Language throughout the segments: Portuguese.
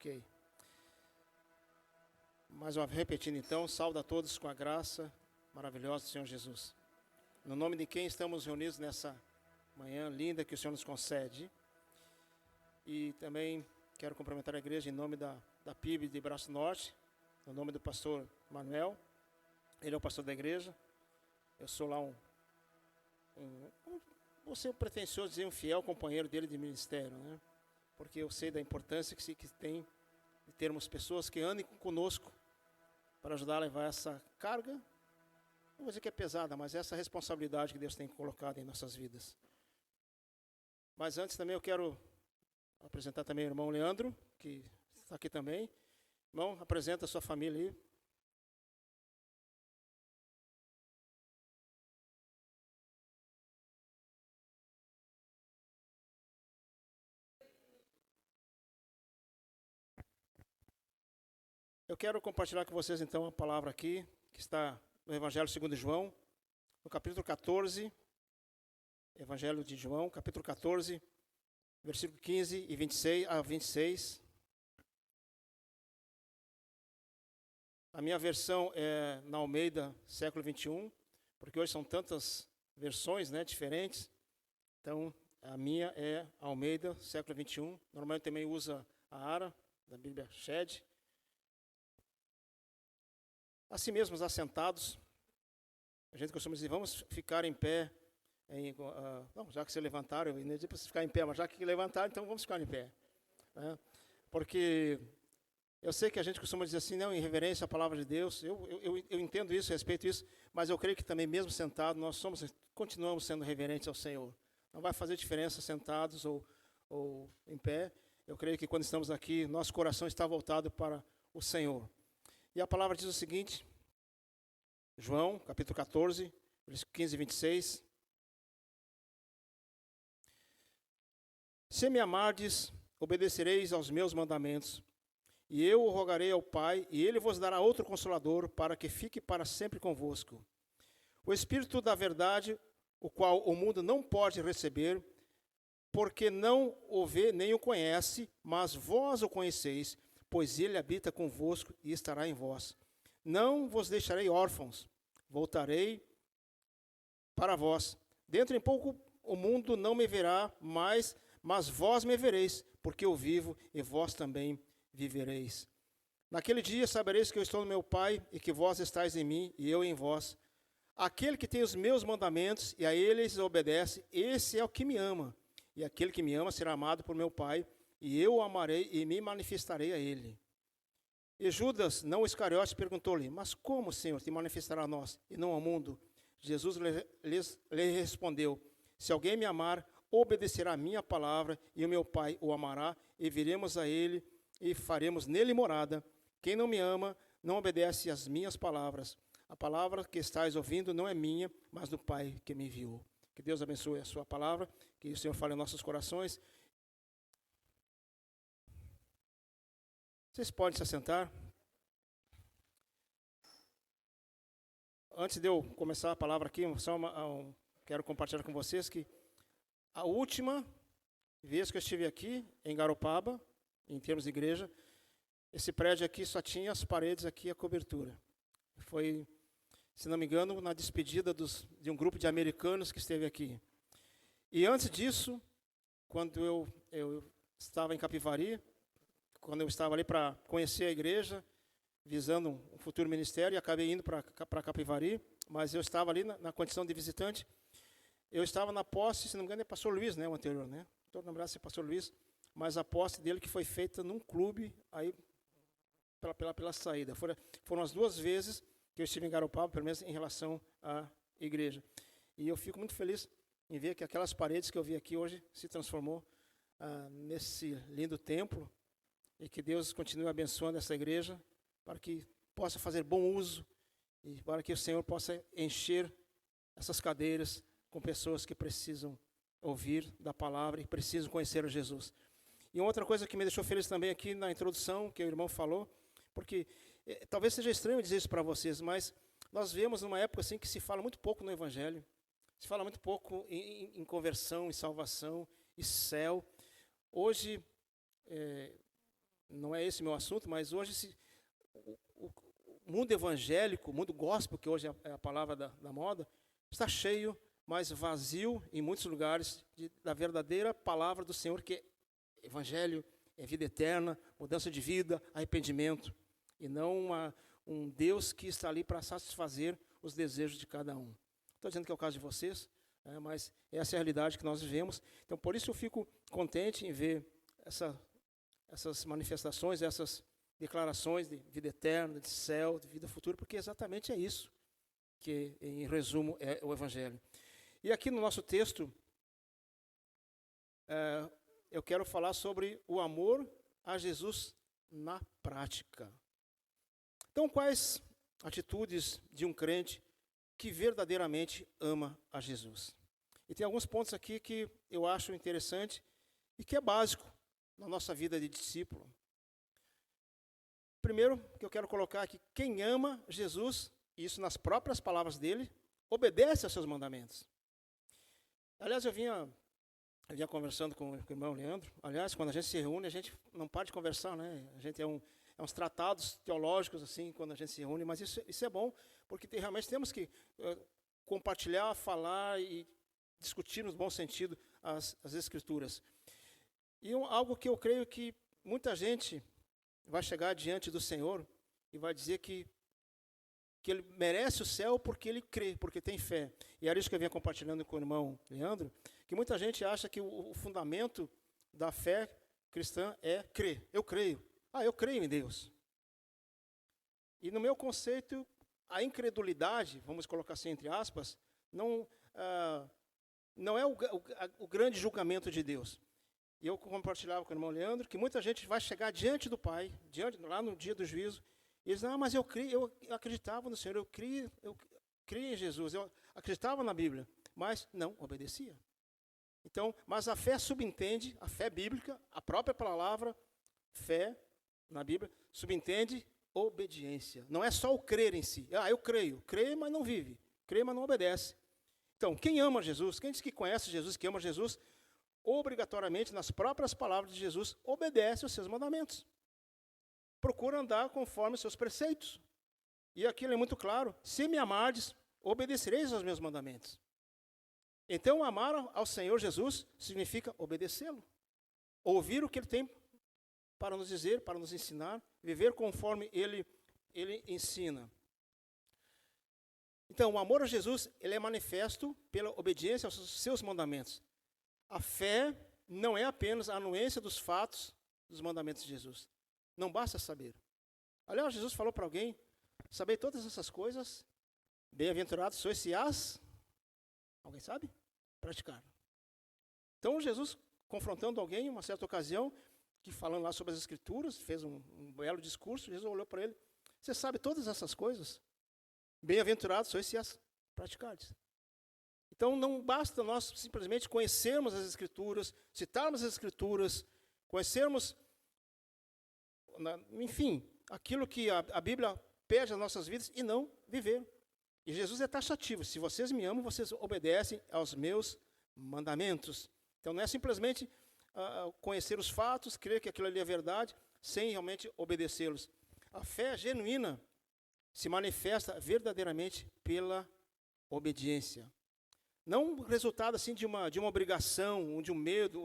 Ok. Mais uma vez, repetindo então, saúde a todos com a graça maravilhosa do Senhor Jesus. No nome de quem estamos reunidos nessa manhã linda que o Senhor nos concede. E também quero cumprimentar a igreja em nome da PIB de Braço Norte, no nome do pastor Manuel. Ele é o pastor da igreja. Eu sou lá vou ser pretensioso dizer um fiel companheiro dele de ministério, né? Porque eu sei da importância que tem de termos pessoas que andem conosco para ajudar a levar essa carga, não vou dizer que é pesada, mas essa responsabilidade que Deus tem colocado em nossas vidas. Mas antes também eu quero apresentar também o irmão Leandro, que está aqui também. Irmão, apresenta a sua família aí. Eu quero compartilhar com vocês então a palavra aqui, que está no Evangelho segundo João, no capítulo 14, Evangelho de João, capítulo 14, versículo 15 e 26 a 26. A minha versão é na Almeida, século 21, porque hoje são tantas versões, né, diferentes. Então, a minha é Almeida, século 21. Normalmente também usa a ARA, da Bíblia Shed. Assim mesmo, assentados, a gente costuma dizer, vamos ficar em pé. Não, já que se levantaram, eu não disse para ficar em pé, mas já que levantaram, então vamos ficar em pé. Né? Porque eu sei que a gente costuma dizer assim, não, em reverência à palavra de Deus, eu entendo isso, respeito isso, mas eu creio que também mesmo sentado, continuamos sendo reverentes ao Senhor. Não vai fazer diferença sentados ou em pé. Eu creio que quando estamos aqui, nosso coração está voltado para o Senhor. E a palavra diz o seguinte, João, capítulo 14, versículo 15 e 26. Se me amardes, obedecereis aos meus mandamentos, e eu o rogarei ao Pai, e ele vos dará outro Consolador, para que fique para sempre convosco. O Espírito da verdade, o qual o mundo não pode receber, porque não o vê nem o conhece, mas vós o conheceis, pois ele habita convosco e estará em vós. Não vos deixarei órfãos, voltarei para vós. Dentro em pouco o mundo não me verá mais, mas vós me vereis, porque eu vivo e vós também vivereis. Naquele dia sabereis que eu estou no meu Pai e que vós estáis em mim e eu em vós. Aquele que tem os meus mandamentos e a eles obedece, esse é o que me ama. E aquele que me ama será amado por meu Pai, e eu o amarei e me manifestarei a ele. E Judas, não Iscariote, perguntou-lhe, mas como, Senhor, te manifestará a nós e não ao mundo? Jesus lhe respondeu, se alguém me amar, obedecerá a minha palavra, e o meu Pai o amará, e viremos a ele, e faremos nele morada. Quem não me ama, não obedece às minhas palavras. A palavra que estáis ouvindo não é minha, mas do Pai que me enviou. Que Deus abençoe a sua palavra, que o Senhor fale em nossos corações. Vocês podem se assentar. Antes de eu começar a palavra aqui, quero compartilhar com vocês que a última vez que eu estive aqui, em Garopaba, em termos de igreja, esse prédio aqui só tinha as paredes aqui e a cobertura. Foi, se não me engano, na despedida de um grupo de americanos que esteve aqui. E antes disso, quando eu estava em Capivari, quando eu estava ali para conhecer a igreja, visando um futuro ministério, e acabei indo para Capivari, mas eu estava ali na condição de visitante. Eu estava na posse, se não me engano, é pastor Luiz, né, o anterior, né? Estou lembrando se é pastor Luiz, mas a posse dele que foi feita num clube, aí pela saída. Foram as duas vezes que eu estive em Garopaba, pelo menos em relação à igreja. E eu fico muito feliz em ver que aquelas paredes que eu vi aqui hoje se transformou nesse lindo templo, e que Deus continue abençoando essa igreja, para que possa fazer bom uso, e para que o Senhor possa encher essas cadeiras com pessoas que precisam ouvir da palavra e precisam conhecer a Jesus. E outra coisa que me deixou feliz também aqui na introdução, que o irmão falou, porque talvez seja estranho dizer isso para vocês, mas nós vemos numa época assim que se fala muito pouco no Evangelho, se fala muito pouco em conversão, em salvação, em céu. Hoje, não é esse o meu assunto, mas hoje o mundo evangélico, o mundo gospel, que hoje é a palavra da moda, está cheio, mas vazio em muitos lugares da verdadeira palavra do Senhor, que é evangelho, é vida eterna, mudança de vida, arrependimento, e não um Deus que está ali para satisfazer os desejos de cada um. Estou dizendo que é o caso de vocês, mas essa é a realidade que nós vivemos. Então, por isso eu fico contente em ver essas manifestações, essas declarações de vida eterna, de céu, de vida futura, porque exatamente é isso que, em resumo, é o Evangelho. E aqui no nosso texto, eu quero falar sobre o amor a Jesus na prática. Então, quais atitudes de um crente que verdadeiramente ama a Jesus? E tem alguns pontos aqui que eu acho interessante e que é básico na nossa vida de discípulo. Primeiro, que eu quero colocar aqui, quem ama Jesus, isso nas próprias palavras dele, obedece aos seus mandamentos. Aliás, eu vinha conversando com o irmão Leandro. Aliás, quando a gente se reúne, a gente não para de conversar, né? A gente é uns tratados teológicos, assim, quando a gente se reúne, mas isso é bom, porque realmente temos que compartilhar, falar e discutir no bom sentido as Escrituras. E algo que eu creio que muita gente vai chegar diante do Senhor e vai dizer que ele merece o céu porque ele crê, porque tem fé. E era isso que eu vinha compartilhando com o irmão Leandro, que muita gente acha que o fundamento da fé cristã é crer. Eu creio. Eu creio em Deus. E no meu conceito, a incredulidade, vamos colocar assim entre aspas, não é o grande julgamento de Deus. E eu compartilhava com o irmão Leandro que muita gente vai chegar diante do Pai, lá no dia do juízo, e eles dizem, mas eu acreditava no Senhor, eu criei em Jesus, eu acreditava na Bíblia, mas não obedecia. Então, mas a fé subentende, a fé bíblica, a própria palavra, fé, na Bíblia, subentende obediência. Não é só o crer em si. Eu creio, mas não vive, crê, mas não obedece. Então, quem ama Jesus, quem diz que conhece Jesus, que ama Jesus, obrigatoriamente, nas próprias palavras de Jesus, obedece aos seus mandamentos. Procura andar conforme os seus preceitos. E aquilo é muito claro. Se me amardes, obedecereis aos meus mandamentos. Então, amar ao Senhor Jesus significa obedecê-lo. Ouvir o que Ele tem para nos dizer, para nos ensinar, viver conforme Ele ensina. Então, o amor a Jesus, ele é manifesto pela obediência aos seus mandamentos. A fé não é apenas a anuência dos fatos dos mandamentos de Jesus. Não basta saber. Aliás, Jesus falou para alguém, saber todas essas coisas, bem-aventurados sois se as, alguém sabe? Praticar. Então, Jesus, confrontando alguém em uma certa ocasião, que falando lá sobre as Escrituras, fez um belo discurso, Jesus olhou para ele, você sabe todas essas coisas? Bem-aventurados sois se as praticardes. Então, não basta nós simplesmente conhecermos as Escrituras, citarmos as Escrituras, conhecermos, enfim, aquilo que a Bíblia pede às nossas vidas e não viver. E Jesus é taxativo. Se vocês me amam, vocês obedecem aos meus mandamentos. Então, não é simplesmente conhecer os fatos, crer que aquilo ali é verdade, sem realmente obedecê-los. A fé genuína se manifesta verdadeiramente pela obediência. Não resultado assim de uma obrigação, de um medo,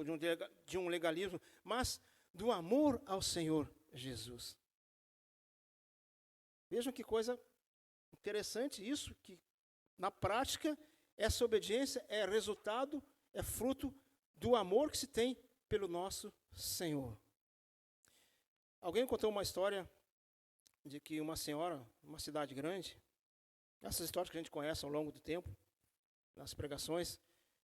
de um legalismo, mas do amor ao Senhor Jesus. Vejam que coisa interessante isso, que na prática essa obediência é resultado, é fruto do amor que se tem pelo nosso Senhor. Alguém contou uma história de que uma senhora, numa cidade grande, essas histórias que a gente conhece ao longo do tempo, nas pregações,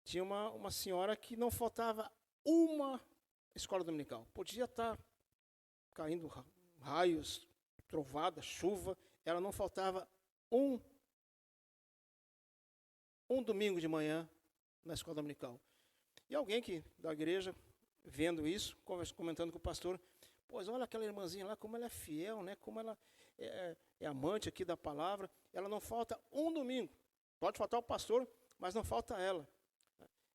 tinha uma senhora que não faltava uma escola dominical. Podia estar caindo raios, trovada, chuva, ela não faltava um domingo de manhã na escola dominical. E alguém da igreja, vendo isso, comentando com o pastor, pois olha aquela irmãzinha lá, como ela é fiel, né? Como ela é amante aqui da palavra, ela não falta um domingo. Pode faltar o pastor, mas não falta ela.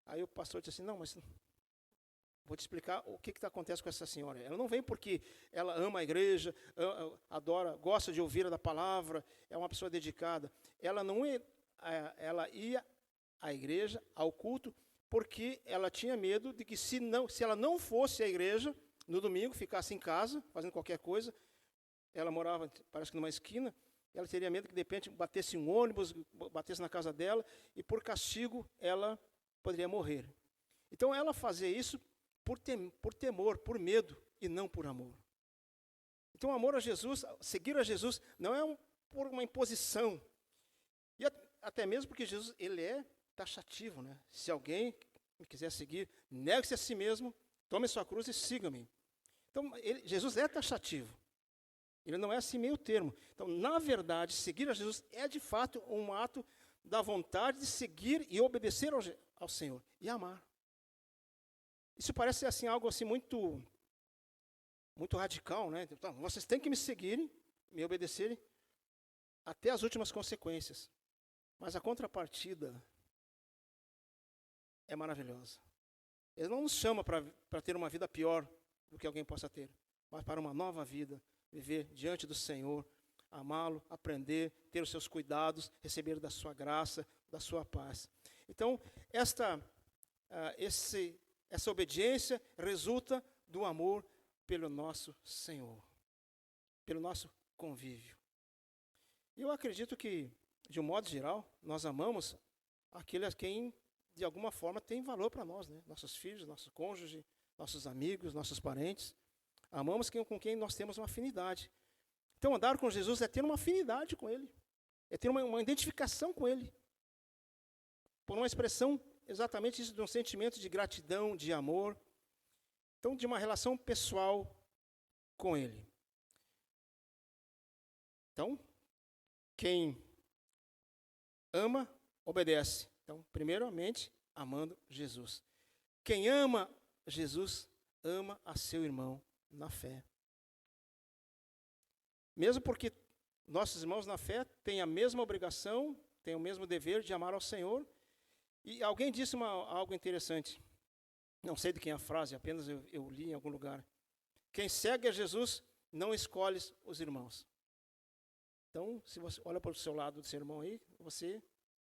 Aí o pastor disse assim, não, mas Vou te explicar o que acontece com essa senhora. Ela não vem porque ela ama a igreja, adora, gosta de ouvir a palavra, é uma pessoa dedicada. Ela não ia, ela ia à igreja, ao culto, porque ela tinha medo de que se ela não fosse à igreja no domingo, ficasse em casa, fazendo qualquer coisa, ela morava, parece que numa esquina, ela teria medo que de repente batesse um ônibus, batesse na casa dela, e por castigo ela poderia morrer. Então ela fazia isso por temor, por medo, e não por amor. Então o amor a Jesus, seguir a Jesus, não é por uma imposição. E até mesmo porque Jesus, ele é taxativo, né? Se alguém me quiser seguir, negue-se a si mesmo, tome sua cruz e siga-me. Então Jesus é taxativo. Ele não é assim meio termo. Então, na verdade, seguir a Jesus é de fato um ato da vontade de seguir e obedecer ao Senhor e amar. Isso parece assim algo assim muito radical, né? Então, vocês têm que me seguirem, me obedecerem até as últimas consequências. Mas a contrapartida é maravilhosa. Ele não nos chama para ter uma vida pior do que alguém possa ter, mas para uma nova vida, viver diante do Senhor, amá-lo, aprender, ter os seus cuidados, receber da sua graça, da sua paz. Então, essa obediência resulta do amor pelo nosso Senhor, pelo nosso convívio. E eu acredito que, de um modo geral, nós amamos aquele a quem, de alguma forma, tem valor para nós, né? Nossos filhos, nosso cônjuge, nossos amigos, nossos parentes. Amamos com quem nós temos uma afinidade. Então, andar com Jesus é ter uma afinidade com Ele, é ter uma identificação com Ele, por uma expressão exatamente isso, de um sentimento de gratidão, de amor, então de uma relação pessoal com Ele. Então, quem ama, obedece. Então, primeiramente, amando Jesus. Quem ama Jesus, ama a seu irmão na fé. Mesmo porque nossos irmãos na fé têm a mesma obrigação, têm o mesmo dever de amar ao Senhor. E alguém disse algo interessante. Não sei de quem é a frase, apenas eu li em algum lugar. Quem segue a Jesus não escolhe os irmãos. Então, se você olha para o seu lado do seu irmão aí, você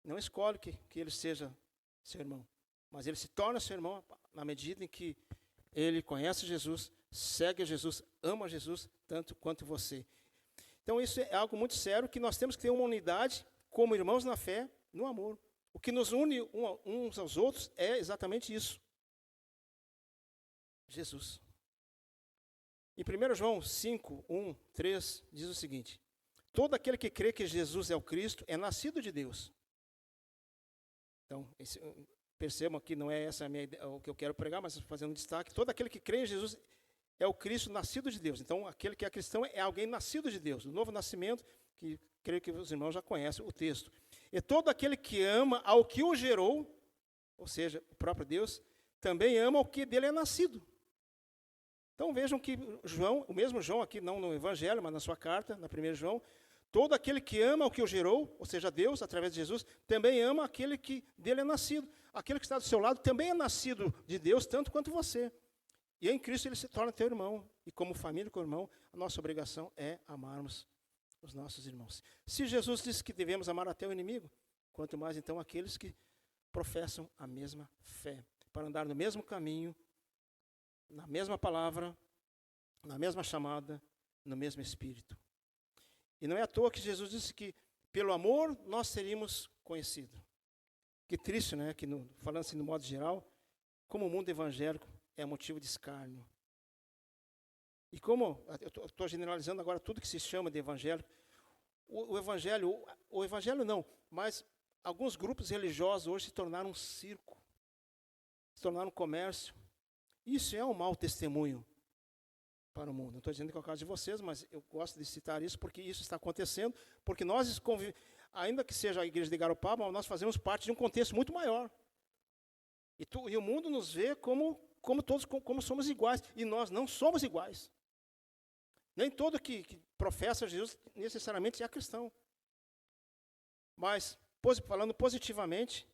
não escolhe que ele seja seu irmão. Mas ele se torna seu irmão na medida em que ele conhece Jesus, segue a Jesus, ama Jesus, tanto quanto você. Então, isso é algo muito sério, que nós temos que ter uma unidade como irmãos na fé, no amor. O que nos une uns aos outros é exatamente isso. Jesus. Em 1 João 5, 1, 3, diz o seguinte: todo aquele que crê que Jesus é o Cristo é nascido de Deus. Então, percebam que não é essa o que eu quero pregar, mas fazendo um destaque. Todo aquele que crê em Jesus é o Cristo nascido de Deus. Então, aquele que é cristão é alguém nascido de Deus. O novo nascimento, que creio que os irmãos já conhecem o texto. E todo aquele que ama ao que o gerou, ou seja, o próprio Deus, também ama ao que dele é nascido. Então vejam que João, o mesmo João aqui, não no Evangelho, mas na sua carta, na 1 João, todo aquele que ama ao que o gerou, ou seja, Deus, através de Jesus, também ama aquele que dele é nascido. Aquele que está do seu lado também é nascido de Deus, tanto quanto você. E em Cristo ele se torna teu irmão. E como família com o irmão, a nossa obrigação é amarmos os nossos irmãos. Se Jesus disse que devemos amar até o inimigo, quanto mais então aqueles que professam a mesma fé, para andar no mesmo caminho, na mesma palavra, na mesma chamada, no mesmo espírito. E não é à toa que Jesus disse que pelo amor nós seríamos conhecidos. Que triste, né? Que falando assim no modo geral, como o mundo evangélico é motivo de escárnio. E como, eu estou generalizando agora tudo que se chama de evangélico, o evangelho não, mas alguns grupos religiosos hoje se tornaram um circo, se tornaram um comércio. Isso é um mau testemunho para o mundo. Não estou dizendo que é o caso de vocês, mas eu gosto de citar isso porque isso está acontecendo, porque nós, ainda que seja a igreja de Garopaba, nós fazemos parte de um contexto muito maior. E o mundo nos vê como todos como somos iguais, e nós não somos iguais. Nem todo que professa Jesus necessariamente é cristão. Mas, falando positivamente,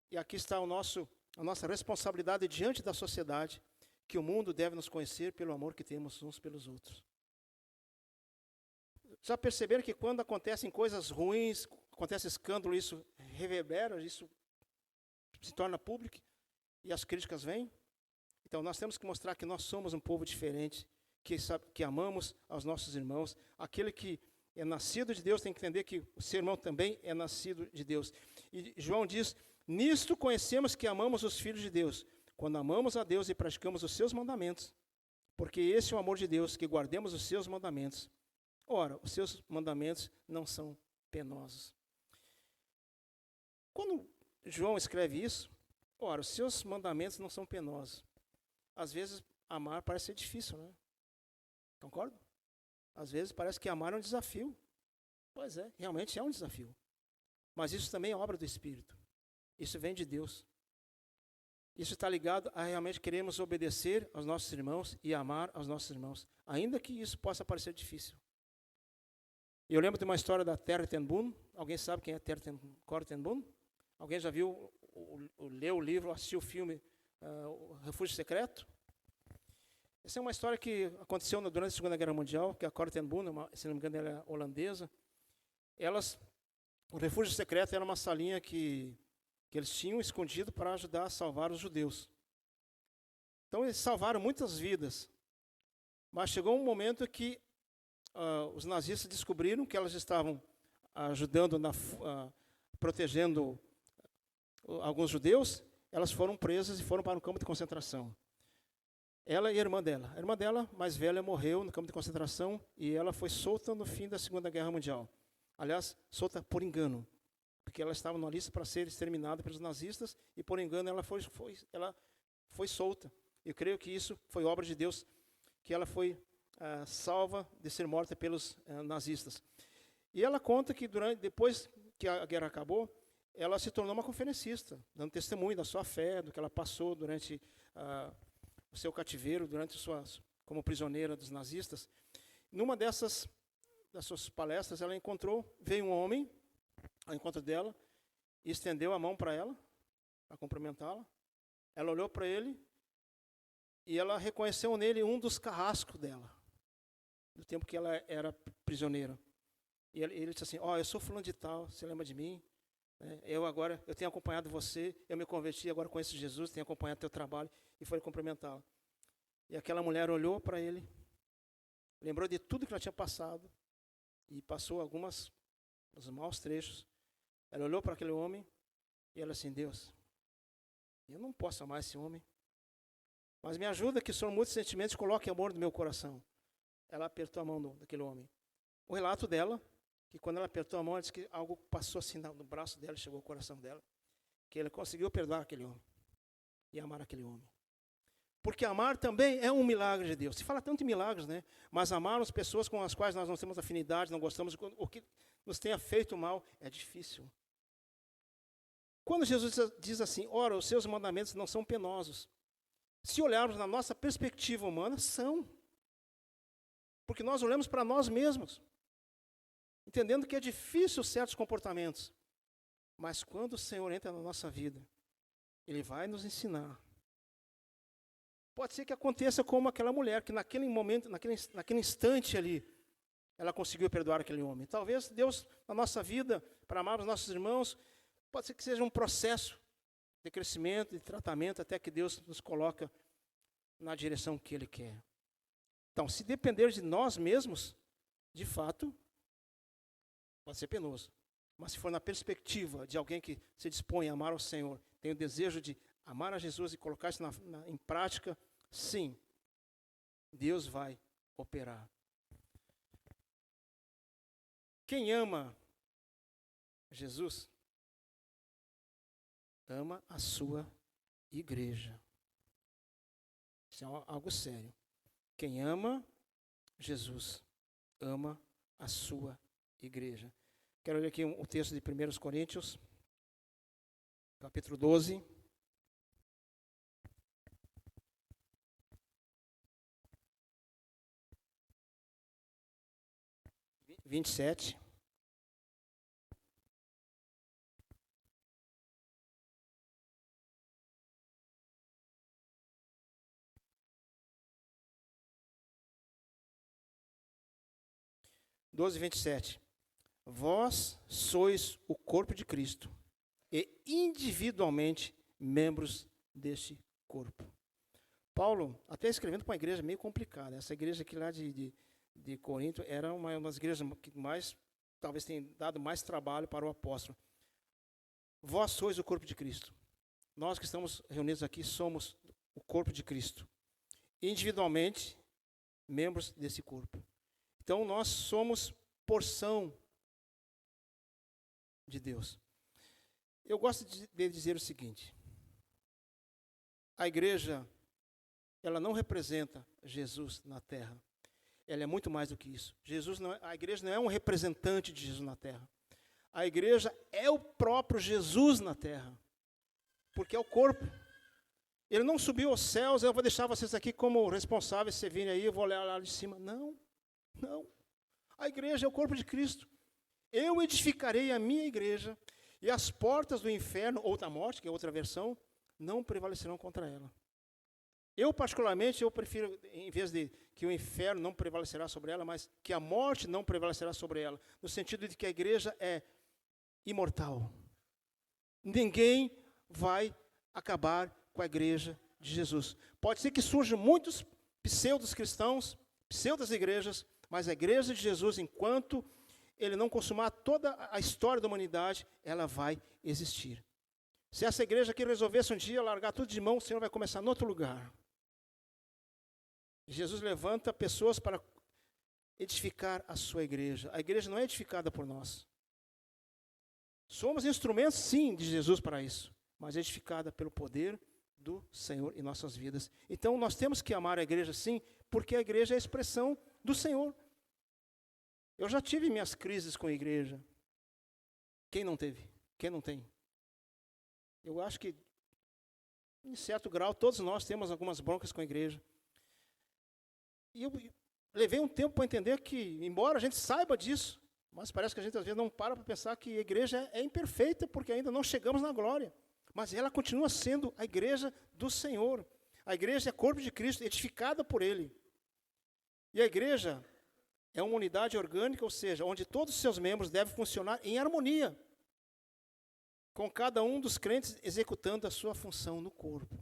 e aqui está a nossa responsabilidade diante da sociedade, que o mundo deve nos conhecer pelo amor que temos uns pelos outros. Já perceberam que quando acontecem coisas ruins, acontece escândalo, isso reverbera, isso se torna público e as críticas vêm? Então, nós temos que mostrar que nós somos um povo diferente, que amamos aos nossos irmãos. Aquele que é nascido de Deus tem que entender que o seu irmão também é nascido de Deus. E João diz, nisto conhecemos que amamos os filhos de Deus, quando amamos a Deus e praticamos os seus mandamentos. Porque esse é o amor de Deus, que guardemos os seus mandamentos. Ora, os seus mandamentos não são penosos. Quando João escreve isso, ora, os seus mandamentos não são penosos. Às vezes, amar parece ser difícil, né? Concorda? Às vezes parece que amar é um desafio. Pois é, realmente é um desafio. Mas isso também é obra do Espírito. Isso vem de Deus. Isso está ligado a realmente queremos obedecer aos nossos irmãos e amar aos nossos irmãos, ainda que isso possa parecer difícil. Eu lembro de uma história da Corrie ten Boom. Alguém sabe quem é Corrie ten Boom? Alguém já viu, leu o livro, assistiu o filme O Refúgio Secreto? Essa é uma história que aconteceu durante a Segunda Guerra Mundial, que a Corrie ten Boom, se não me engano, ela é holandesa. O Refúgio Secreto era uma salinha que eles tinham escondido para ajudar a salvar os judeus. Então, eles salvaram muitas vidas. Mas chegou um momento que os nazistas descobriram que elas estavam ajudando, protegendo alguns judeus. Elas foram presas e foram para um campo de concentração. Ela e a irmã dela. A irmã dela, mais velha, morreu no campo de concentração e ela foi solta no fim da Segunda Guerra Mundial. Aliás, solta por engano, porque ela estava na lista para ser exterminada pelos nazistas e, por engano, ela foi solta. Eu creio que isso foi obra de Deus, que ela foi salva de ser morta pelos nazistas. E ela conta que depois que a guerra acabou, ela se tornou uma conferencista, dando testemunho da sua fé, do que ela passou durante o seu cativeiro, como prisioneira dos nazistas. Numa das suas palestras, ela veio um homem ao encontro dela, e estendeu a mão para ela, para cumprimentá-la. Ela olhou para ele, e ela reconheceu nele um dos carrascos dela, do tempo que ela era prisioneira. E ele disse assim, eu sou fulano de tal, você lembra de mim? Eu tenho acompanhado você, eu me converti, agora conheço Jesus, tenho acompanhado teu trabalho, e foi cumprimentá-la. E aquela mulher olhou para ele, lembrou de tudo que ela tinha passado, e passou os maus trechos. Ela olhou para aquele homem, e ela assim, Deus, eu não posso amar esse homem, mas me ajuda que são muitos sentimentos, coloque amor no meu coração. Ela apertou a mão daquele homem. O relato dela, que quando ela apertou a mão, ela disse que algo passou assim no braço dela, chegou ao coração dela, que ele conseguiu perdoar aquele homem e amar aquele homem. Porque amar também é um milagre de Deus. Se fala tanto em milagres, né? Mas amar as pessoas com as quais nós não temos afinidade, não gostamos, o que nos tenha feito mal, é difícil. Quando Jesus diz assim, ora, os seus mandamentos não são penosos. Se olharmos na nossa perspectiva humana, são. Porque nós olhamos para nós mesmos, entendendo que é difícil certos comportamentos. Mas quando o Senhor entra na nossa vida, Ele vai nos ensinar. Pode ser que aconteça como aquela mulher, que naquele momento, naquele instante ali, ela conseguiu perdoar aquele homem. Talvez Deus, na nossa vida, para amar os nossos irmãos, pode ser que seja um processo de crescimento, de tratamento, até que Deus nos coloca na direção que Ele quer. Então, se depender de nós mesmos, de fato, pode ser penoso. Mas se for na perspectiva de alguém que se dispõe a amar ao Senhor, tem o desejo de amar a Jesus e colocar isso em prática, sim, Deus vai operar. Quem ama Jesus, ama a sua igreja. Isso é algo sério. Quem ama Jesus, ama a sua igreja. Quero ler aqui o texto de 1 Coríntios, capítulo 12. Vinte e 27. 12, 27. Vós sois o corpo de Cristo e individualmente membros deste corpo. Paulo, até escrevendo para uma igreja meio complicada. Essa igreja aqui lá de Corinto era uma das igrejas que mais, talvez tenha dado mais trabalho para o apóstolo. Vós sois o corpo de Cristo. Nós que estamos reunidos aqui somos o corpo de Cristo. Individualmente, membros desse corpo. Então, nós somos porção de Deus. Eu gosto de dizer o seguinte. A igreja, ela não representa Jesus na terra. Ela é muito mais do que isso. A igreja não é um representante de Jesus na terra. A igreja é o próprio Jesus na terra. Porque é o corpo. Ele não subiu aos céus, eu vou deixar vocês aqui como responsáveis, se virem aí, eu vou olhar lá de cima. Não, não. A igreja é o corpo de Cristo. Eu edificarei a minha igreja e as portas do inferno, ou da morte, que é outra versão, não prevalecerão contra ela. Eu, particularmente, eu prefiro, em vez de que o inferno não prevalecerá sobre ela, mas que a morte não prevalecerá sobre ela, no sentido de que a igreja é imortal. Ninguém vai acabar com a igreja de Jesus. Pode ser que surjam muitos pseudos cristãos, pseudas igrejas, mas a igreja de Jesus, enquanto ele não consumar toda a história da humanidade, ela vai existir. Se essa igreja aqui resolvesse um dia largar tudo de mão, o Senhor vai começar em outro lugar. Jesus levanta pessoas para edificar a sua igreja. A igreja não é edificada por nós. Somos instrumentos, sim, de Jesus para isso, mas edificada pelo poder do Senhor em nossas vidas. Então, nós temos que amar a igreja, sim, porque a igreja é a expressão do Senhor. Eu já tive minhas crises com a igreja. Quem não teve? Quem não tem? Eu acho que, em certo grau, todos nós temos algumas broncas com a igreja. E eu levei um tempo para entender que, embora a gente saiba disso, mas parece que a gente às vezes não para pensar que a igreja é imperfeita, porque ainda não chegamos na glória. Mas ela continua sendo a igreja do Senhor. A igreja é corpo de Cristo, edificada por Ele. E a igreja é uma unidade orgânica, ou seja, onde todos os seus membros devem funcionar em harmonia, com cada um dos crentes executando a sua função no corpo.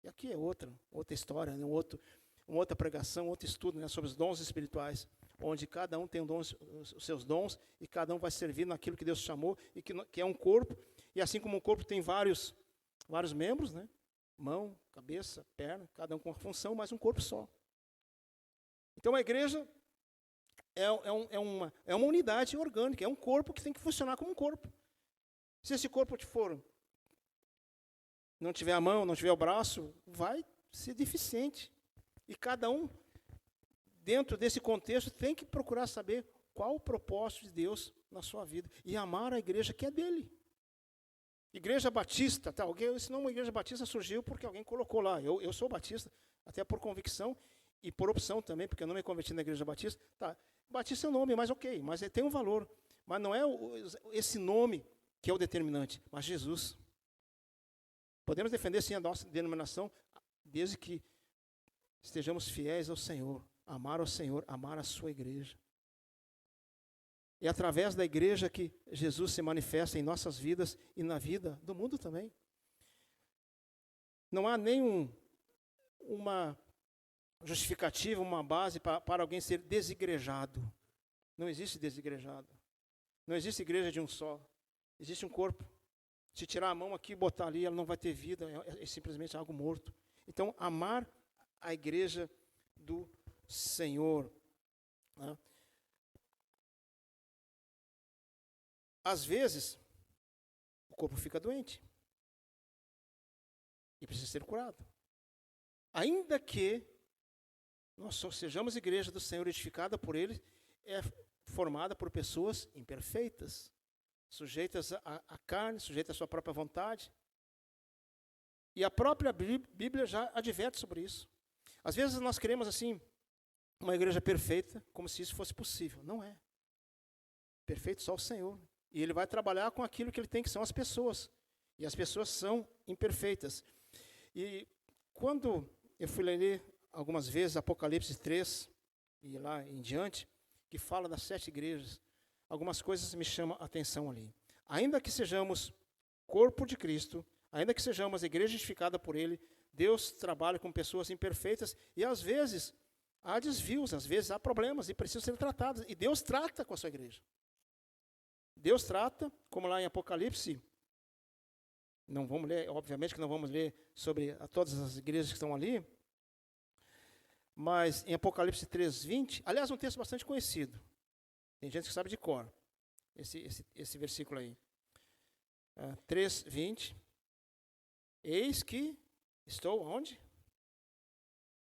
E aqui é outra história, né? Uma outra pregação, outro estudo, né, sobre os dons espirituais, onde cada um tem os seus dons e cada um vai servir naquilo que Deus chamou e que é um corpo. E assim como um corpo tem vários membros, né? Mão, cabeça, perna, cada um com uma função, mas um corpo só. Então a igreja é uma unidade orgânica, é um corpo que tem que funcionar como um corpo. Se esse corpo não tiver a mão, não tiver o braço, vai ser deficiente. E cada um, dentro desse contexto, tem que procurar saber qual o propósito de Deus na sua vida. E amar a igreja que é dele. Igreja Batista, tá, esse nome Igreja Batista surgiu porque alguém colocou lá. Eu sou batista, até por convicção e por opção também, porque eu não me converti na Igreja Batista. Tá, Batista é o nome, mas ok, mas ele tem um valor. Mas não é esse nome que é o determinante, mas Jesus. Podemos defender sim a nossa denominação, desde que estejamos fiéis ao Senhor, amar ao Senhor, amar a sua igreja. É através da igreja que Jesus se manifesta em nossas vidas e na vida do mundo também. Não há uma justificativa, uma base para alguém ser desigrejado. Não existe desigrejado. Não existe igreja de um só. Existe um corpo. Se tirar a mão aqui e botar ali, ela não vai ter vida, é simplesmente algo morto. Então, amar a igreja do Senhor. Né? Às vezes, o corpo fica doente e precisa ser curado. Ainda que nós só sejamos igreja do Senhor, edificada por Ele, é formada por pessoas imperfeitas, sujeitas à carne, sujeitas à sua própria vontade. E a própria Bíblia já adverte sobre isso. Às vezes nós queremos, assim, uma igreja perfeita, como se isso fosse possível. Não é. Perfeito só o Senhor. E Ele vai trabalhar com aquilo que Ele tem, que são as pessoas. E as pessoas são imperfeitas. E quando eu fui ler algumas vezes Apocalipse 3, e lá em diante, que fala das 7 igrejas, algumas coisas me chamam a atenção ali. Ainda que sejamos corpo de Cristo, ainda que sejamos a igreja edificada por Ele, Deus trabalha com pessoas imperfeitas e às vezes há desvios, às vezes há problemas e precisam ser tratados. E Deus trata com a sua igreja. Deus trata, como lá em Apocalipse, não vamos ler, obviamente que não vamos ler sobre todas as igrejas que estão ali, mas em Apocalipse 3:20, aliás, um texto bastante conhecido. Tem gente que sabe de cor, esse versículo aí. 3:20. Eis que estou onde?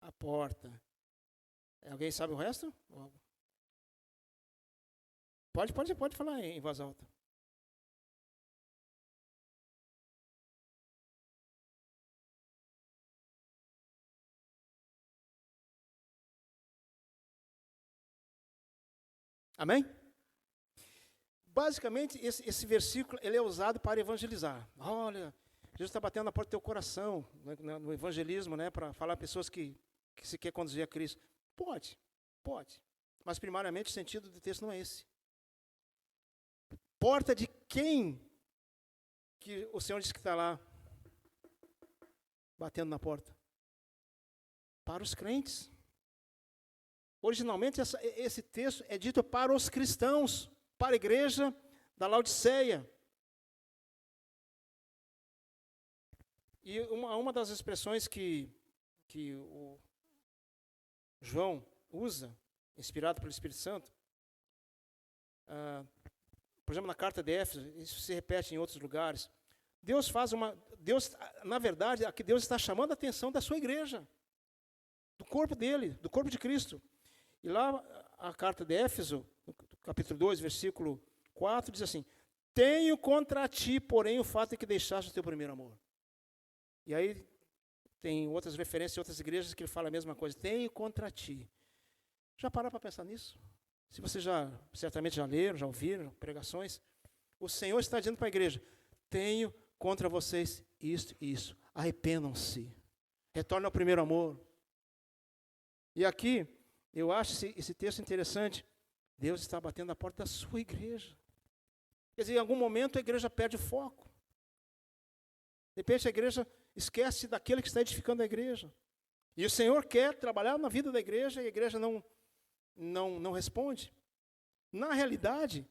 À porta. Alguém sabe o resto? Pode falar em voz alta. Amém? Basicamente, esse versículo ele é usado para evangelizar. Olha, Jesus está batendo na porta do teu coração, no evangelismo, né, para falar a pessoas que se quer conduzir a Cristo. Pode. Mas primariamente o sentido do texto não é esse. Porta de quem que o Senhor diz que está lá batendo na porta? Para os crentes. Originalmente esse texto é dito para os cristãos, para a igreja da Laodiceia. E uma das expressões que o João usa, inspirado pelo Espírito Santo, por exemplo, na carta de Éfeso, isso se repete em outros lugares. Na verdade, aqui Deus está chamando a atenção da sua igreja, do corpo dele, do corpo de Cristo. E lá, a carta de Éfeso, no capítulo 2, versículo 4, diz assim: tenho contra ti, porém, o fato de que deixaste o teu primeiro amor. E aí, tem outras referências em outras igrejas que ele fala a mesma coisa. Tenho contra ti. Já pararam para pensar nisso? Se vocês certamente já leram, já ouviram pregações, o Senhor está dizendo para a igreja: tenho contra vocês isto e isso. Arrependam-se. Retornem ao primeiro amor. E aqui, eu acho esse texto interessante. Deus está batendo na porta da sua igreja. Quer dizer, em algum momento a igreja perde o foco. De repente a igreja esquece daquele que está edificando a igreja. E o Senhor quer trabalhar na vida da igreja e a igreja não responde. Na realidade,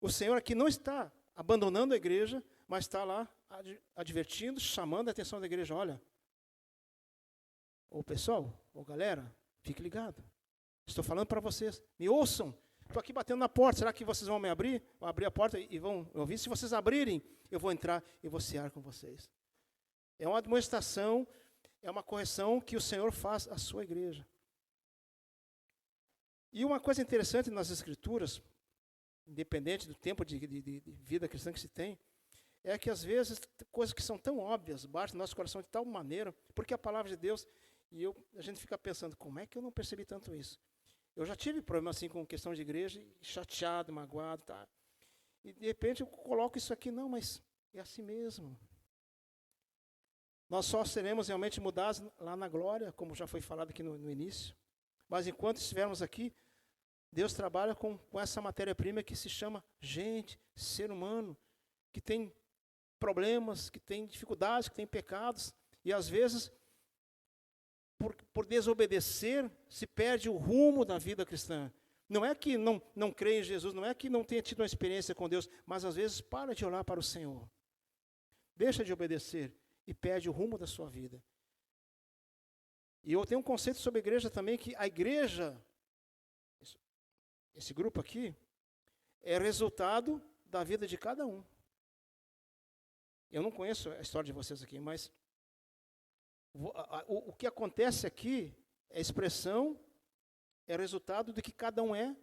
o Senhor aqui não está abandonando a igreja, mas está lá advertindo, chamando a atenção da igreja. Olha, ô pessoal, ô galera, fique ligado. Estou falando para vocês, me ouçam. Estou aqui batendo na porta, será que vocês vão me abrir? Vão abrir a porta e vão ouvir? Se vocês abrirem, eu vou entrar e vou cear com vocês. É uma demonstração, é uma correção que o Senhor faz à sua igreja. E uma coisa interessante nas Escrituras, independente do tempo de vida cristã que se tem, é que às vezes coisas que são tão óbvias batem no nosso coração de tal maneira, porque a palavra de Deus, a gente fica pensando, como é que eu não percebi tanto isso? Eu já tive problema assim com questão de igreja, chateado, magoado, tá? E de repente eu coloco isso aqui, não, mas é assim mesmo. Nós só seremos realmente mudados lá na glória, como já foi falado aqui no início. Mas enquanto estivermos aqui, Deus trabalha com essa matéria-prima que se chama gente, ser humano, que tem problemas, que tem dificuldades, que tem pecados. E às vezes, por desobedecer, se perde o rumo da vida cristã. Não é que não crê em Jesus, não é que não tenha tido uma experiência com Deus, mas às vezes para de olhar para o Senhor. Deixa de obedecer e perde o rumo da sua vida. E eu tenho um conceito sobre a igreja também, que a igreja, esse grupo aqui, é resultado da vida de cada um. Eu não conheço a história de vocês aqui, mas o que acontece aqui é expressão, é resultado do que cada um é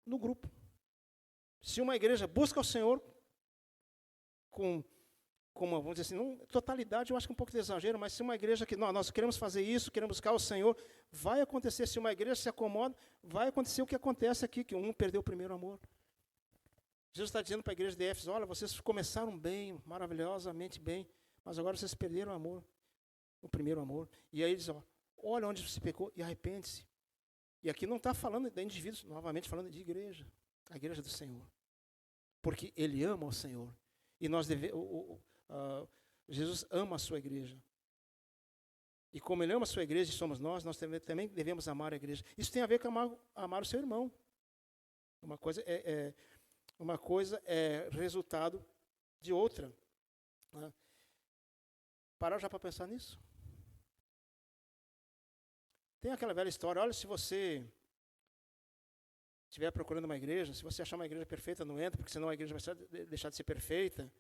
no grupo. Se uma igreja busca o Senhor com vamos dizer assim, totalidade, eu acho que um pouco de exagero, mas se uma igreja que nós queremos fazer isso, queremos buscar o Senhor, vai acontecer. Se uma igreja se acomoda, vai acontecer o que acontece aqui, que um perdeu o primeiro amor. Jesus está dizendo para a igreja de Éfeso: olha, vocês começaram bem, maravilhosamente bem, mas agora vocês perderam o amor, o primeiro amor. E aí ele diz: olha onde você pecou e arrepende-se. E aqui não está falando de indivíduos, novamente falando de igreja, a igreja do Senhor. Porque Ele ama o Senhor. E nós Jesus ama a sua igreja. E como Ele ama a sua igreja e somos nós também devemos amar a igreja. Isso tem a ver com amar o seu irmão. Uma coisa é resultado de outra. Né? Parar já para pensar nisso? Tem aquela velha história, olha, se você estiver procurando uma igreja, se você achar uma igreja perfeita, não entra, porque senão a igreja vai deixar de ser perfeita.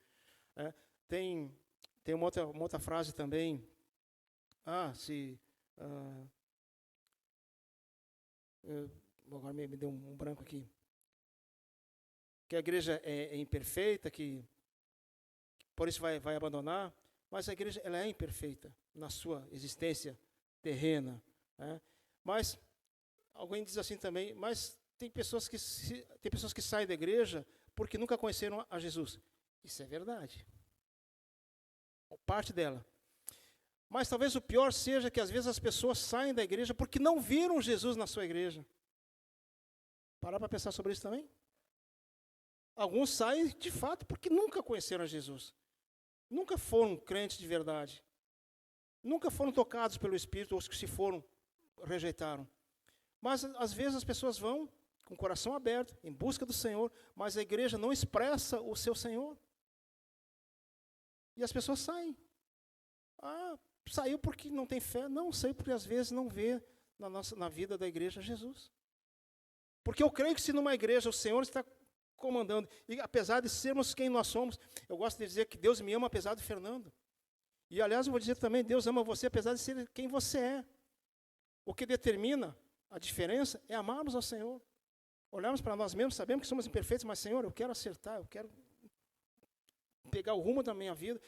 Tem uma outra frase também, agora me deu um branco aqui, que a igreja é imperfeita, que por isso vai abandonar, mas a igreja ela é imperfeita na sua existência terrena. Mas alguém diz assim também, mas tem pessoas que saem da igreja porque nunca conheceram a Jesus. Isso é verdade. Parte dela. Mas talvez o pior seja que às vezes as pessoas saem da igreja porque não viram Jesus na sua igreja. Parar para pensar sobre isso também? Alguns saem de fato porque nunca conheceram a Jesus. Nunca foram crentes de verdade. Nunca foram tocados pelo Espírito, ou os que se foram, rejeitaram. Mas às vezes as pessoas vão com o coração aberto, em busca do Senhor, mas a igreja não expressa o seu Senhor. E as pessoas saem. Saiu porque não tem fé? Não, saiu porque às vezes não vê na vida da igreja Jesus. Porque eu creio que se numa igreja o Senhor está comandando, e apesar de sermos quem nós somos, eu gosto de dizer que Deus me ama apesar de Fernando. E aliás eu vou dizer também, Deus ama você apesar de ser quem você é. O que determina a diferença é amarmos ao Senhor. Olharmos para nós mesmos, sabemos que somos imperfeitos, mas Senhor, eu quero acertar, eu quero pegar o rumo da minha vida,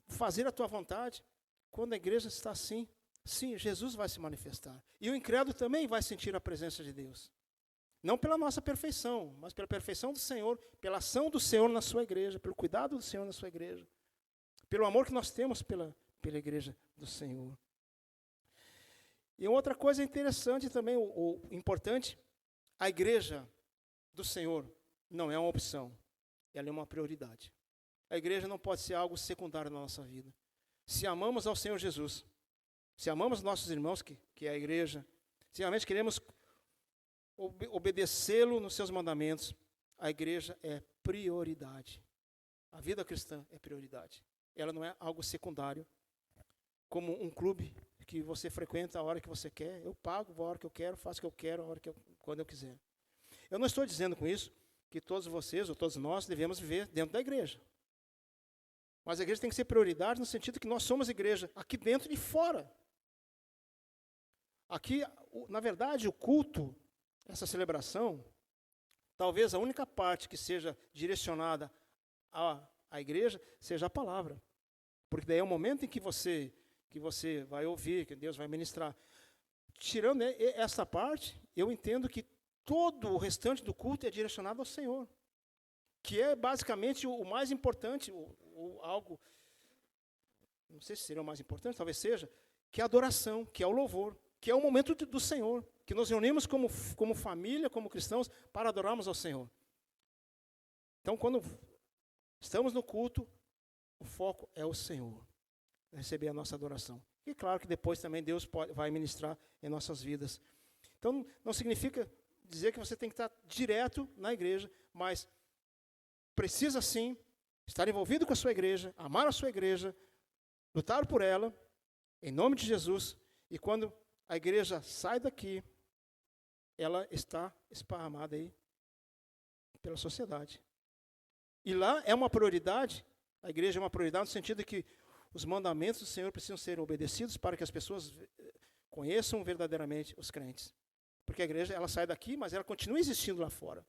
fazer a tua vontade. Quando a igreja está assim, sim, Jesus vai se manifestar. E o incrédulo também vai sentir a presença de Deus. Não pela nossa perfeição, mas pela perfeição do Senhor, pela ação do Senhor na sua igreja, pelo cuidado do Senhor na sua igreja, pelo amor que nós temos pela igreja do Senhor. E outra coisa interessante também, ou importante, a igreja do Senhor não é uma opção, ela é uma prioridade. A igreja não pode ser algo secundário na nossa vida. Se amamos ao Senhor Jesus, se amamos nossos irmãos, que é a igreja, se realmente queremos obedecê-lo nos seus mandamentos, a igreja é prioridade. A vida cristã é prioridade. Ela não é algo secundário, como um clube que você frequenta a hora que você quer. Eu pago a hora que eu quero, faço o que eu quero, quando eu quiser. Eu não estou dizendo com isso que todos vocês, ou todos nós, devemos viver dentro da igreja. Mas a igreja tem que ser prioridade no sentido que nós somos igreja, aqui dentro e fora. Aqui, na verdade, o culto, essa celebração, talvez a única parte que seja direcionada à igreja seja a palavra. Porque daí é o momento em que você vai ouvir, que Deus vai ministrar. Tirando essa parte, eu entendo que todo o restante do culto é direcionado ao Senhor, que é basicamente o mais importante, algo, não sei se seria o mais importante, talvez seja, que é a adoração, que é o louvor, que é o momento do Senhor, que nos reunimos como família, como cristãos, para adorarmos ao Senhor. Então, quando estamos no culto, o foco é o Senhor, receber a nossa adoração. E claro que depois também Deus vai ministrar em nossas vidas. Então, não significa dizer que você tem que estar direto na igreja, mas precisa sim estar envolvido com a sua igreja, amar a sua igreja, lutar por ela, em nome de Jesus. E quando a igreja sai daqui, ela está esparramada aí pela sociedade. E lá é uma prioridade, a igreja é uma prioridade no sentido de que os mandamentos do Senhor precisam ser obedecidos para que as pessoas conheçam verdadeiramente os crentes. Porque a igreja, ela sai daqui, mas ela continua existindo lá fora.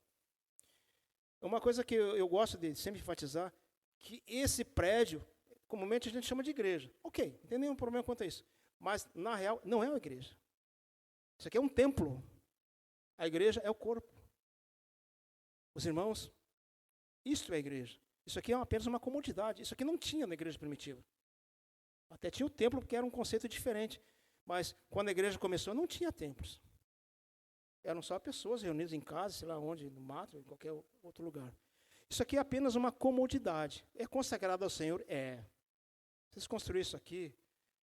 Uma coisa que eu gosto de sempre enfatizar, que esse prédio, comumente a gente chama de igreja. Ok, não tem nenhum problema quanto a isso. Mas, na real, não é uma igreja. Isso aqui é um templo. A igreja é o corpo. Os irmãos, isto é a igreja. Isso aqui é apenas uma comodidade. Isso aqui não tinha na igreja primitiva. Até tinha o templo, porque era um conceito diferente. Mas quando a igreja começou, não tinha templos. Eram só pessoas reunidas em casa, sei lá onde, no mato, em qualquer outro lugar. Isso aqui é apenas uma comodidade. É consagrado ao Senhor? É. Vocês construíram isso aqui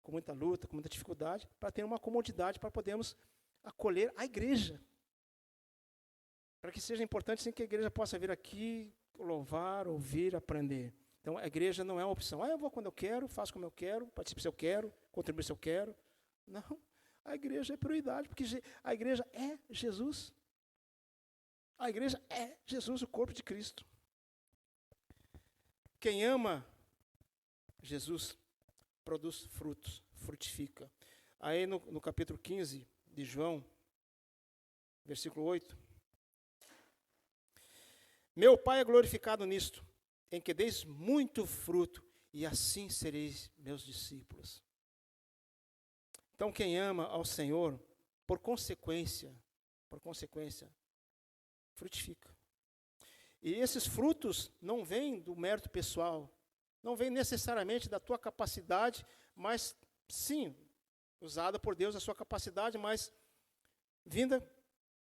com muita luta, com muita dificuldade, para ter uma comodidade, para podermos acolher a igreja. Para que seja importante, sim, que a igreja possa vir aqui, louvar, ouvir, aprender. Então, a igreja não é uma opção. Eu vou quando eu quero, faço como eu quero, participo se eu quero, contribuo se eu quero. Não. A igreja é prioridade, porque a igreja é Jesus. A igreja é Jesus, o corpo de Cristo. Quem ama Jesus produz frutos, frutifica. Aí no capítulo 15 de João, versículo 8. Meu Pai é glorificado nisto, em que deis muito fruto, e assim sereis meus discípulos. Então, quem ama ao Senhor, por consequência, frutifica. E esses frutos não vêm do mérito pessoal, não vêm necessariamente da tua capacidade, mas sim, usada por Deus a sua capacidade, mas vinda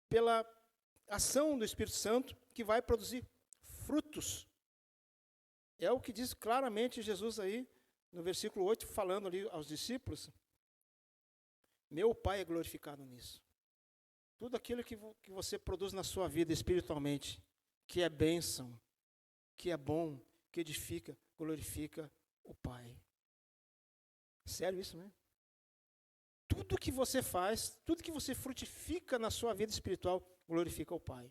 pela ação do Espírito Santo, que vai produzir frutos. É o que diz claramente Jesus aí, no versículo 8, falando ali aos discípulos. Meu Pai é glorificado nisso. Tudo aquilo que você produz na sua vida espiritualmente, que é bênção, que é bom, que edifica, glorifica o Pai. Sério isso, né? Tudo que você faz, tudo que você frutifica na sua vida espiritual, glorifica o Pai.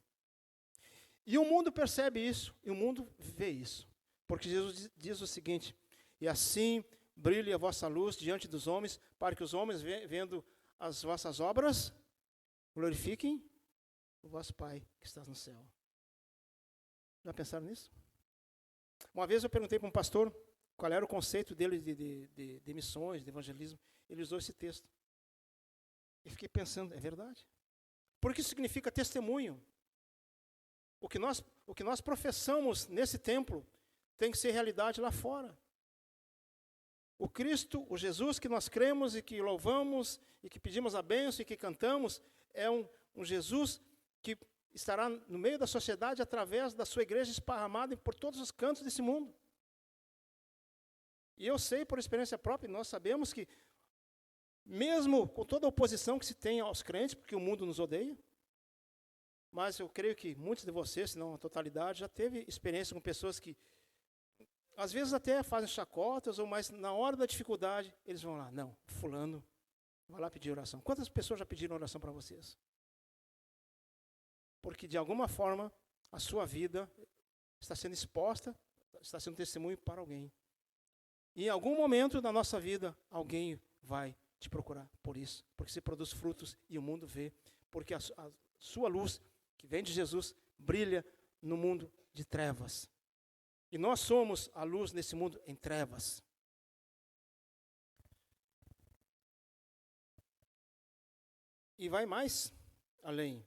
E o mundo percebe isso, e o mundo vê isso. Porque Jesus diz o seguinte: e assim brilhe a vossa luz diante dos homens, para que os homens, vendo as vossas obras, glorifiquem o vosso Pai que está no céu. Já pensaram nisso? Uma vez eu perguntei para um pastor qual era o conceito dele de missões, de evangelismo. Ele usou esse texto. E fiquei pensando, é verdade? Porque isso significa testemunho. O que nós professamos nesse templo tem que ser realidade lá fora. O Cristo, o Jesus que nós cremos e que louvamos e que pedimos a bênção e que cantamos, é um Jesus que estará no meio da sociedade através da sua igreja esparramada por todos os cantos desse mundo. E eu sei por experiência própria, nós sabemos que, mesmo com toda a oposição que se tem aos crentes, porque o mundo nos odeia, mas eu creio que muitos de vocês, se não a totalidade, já teve experiência com pessoas que, às vezes até fazem chacotas, mas na hora da dificuldade, eles vão lá, não, fulano, vai lá pedir oração. Quantas pessoas já pediram oração para vocês? Porque, de alguma forma, a sua vida está sendo exposta, está sendo testemunho para alguém. E em algum momento da nossa vida, alguém vai te procurar por isso. Porque você produz frutos e o mundo vê. Porque a sua luz, que vem de Jesus, brilha no mundo de trevas. E nós somos a luz nesse mundo em trevas. E vai mais além.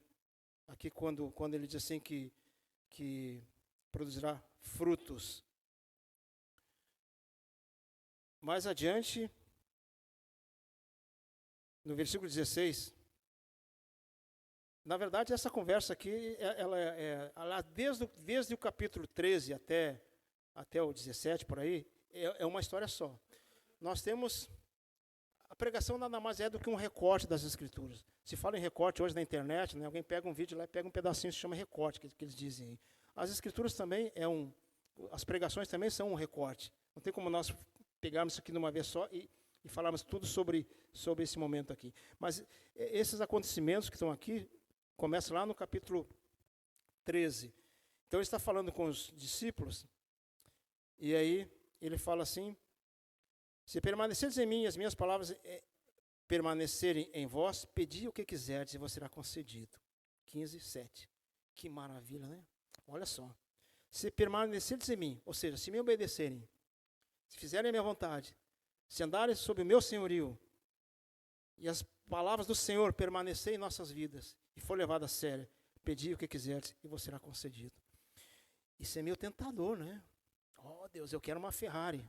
Aqui quando ele diz assim que produzirá frutos. Mais adiante, no versículo 16, na verdade essa conversa aqui, ela desde o capítulo 13 até o 17, por aí, é uma história só. Nós temos, a pregação nada mais é do que um recorte das Escrituras. Se fala em recorte hoje na internet, né, alguém pega um vídeo lá e pega um pedacinho, se chama recorte, que eles dizem aí. As Escrituras também as pregações também são um recorte. Não tem como nós pegarmos isso aqui de uma vez só e falarmos tudo sobre esse momento aqui. Mas esses acontecimentos que estão aqui, começam lá no capítulo 13. Então ele está falando com os discípulos, e aí ele fala assim: se permanecerdes em mim, as minhas palavras permanecerem em vós, pedi o que quiserdes e vos será concedido. 15, 7. Que maravilha, né? Olha só. Se permanecerdes em mim, ou seja, se me obedecerem, se fizerem a minha vontade, se andarem sob o meu senhorio, e as palavras do Senhor permanecerem em nossas vidas, e for levado a sério, pedi o que quiserdes e vos será concedido. Isso é meio tentador, né? Oh, Deus, eu quero uma Ferrari.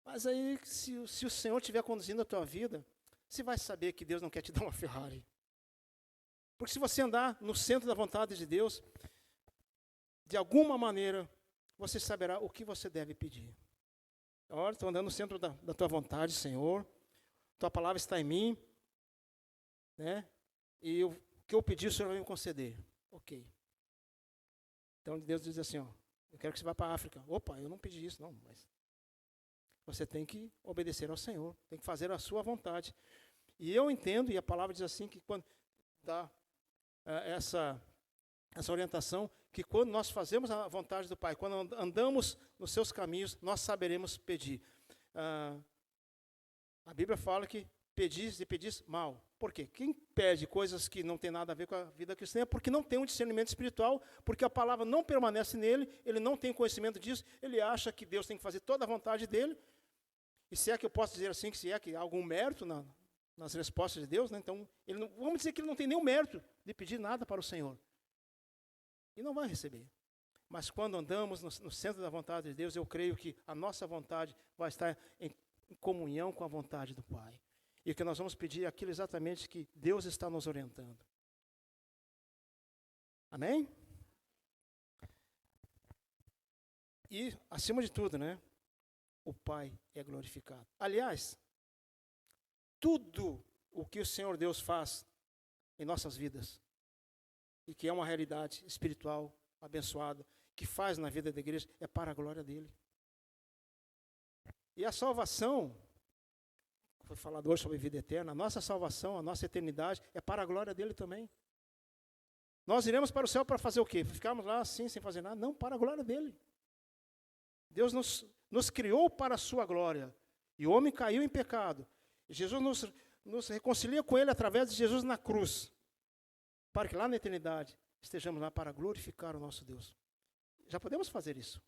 Mas aí, se o Senhor estiver conduzindo a tua vida, você vai saber que Deus não quer te dar uma Ferrari. Porque se você andar no centro da vontade de Deus, de alguma maneira, você saberá o que você deve pedir. Olha, estou andando no centro da tua vontade, Senhor. Tua palavra está em mim, né? E o que eu pedi, o Senhor vai me conceder. Ok. Então Deus diz assim, ó, eu quero que você vá para a África. Opa, eu não pedi isso, não, mas você tem que obedecer ao Senhor, tem que fazer a sua vontade. E eu entendo, e a palavra diz assim, que quando dá essa orientação, que quando nós fazemos a vontade do Pai, quando andamos nos seus caminhos, nós saberemos pedir. A Bíblia fala que pedis e pedis mal. Por quê? Quem pede coisas que não tem nada a ver com a vida cristã é porque não tem um discernimento espiritual, porque a palavra não permanece nele, ele não tem conhecimento disso, ele acha que Deus tem que fazer toda a vontade dele. E se é que eu posso dizer assim, que se é que há algum mérito nas respostas de Deus, né? Então, vamos dizer que ele não tem nenhum mérito de pedir nada para o Senhor. E não vai receber. Mas quando andamos no centro da vontade de Deus, eu creio que a nossa vontade vai estar em comunhão com a vontade do Pai. E que nós vamos pedir aquilo exatamente que Deus está nos orientando. Amém? E, acima de tudo, né? O Pai é glorificado. Aliás, tudo o que o Senhor Deus faz em nossas vidas, e que é uma realidade espiritual abençoada, que faz na vida da igreja, é para a glória dele. E a salvação, foi falado hoje sobre vida eterna, a nossa salvação, a nossa eternidade, é para a glória dele também. Nós iremos para o céu para fazer o quê? Ficarmos lá assim, sem fazer nada? Não, para a glória dele. Deus nos criou para a sua glória. E o homem caiu em pecado. E Jesus nos reconcilia com ele através de Jesus na cruz. Para que lá na eternidade estejamos lá para glorificar o nosso Deus. Já podemos fazer isso.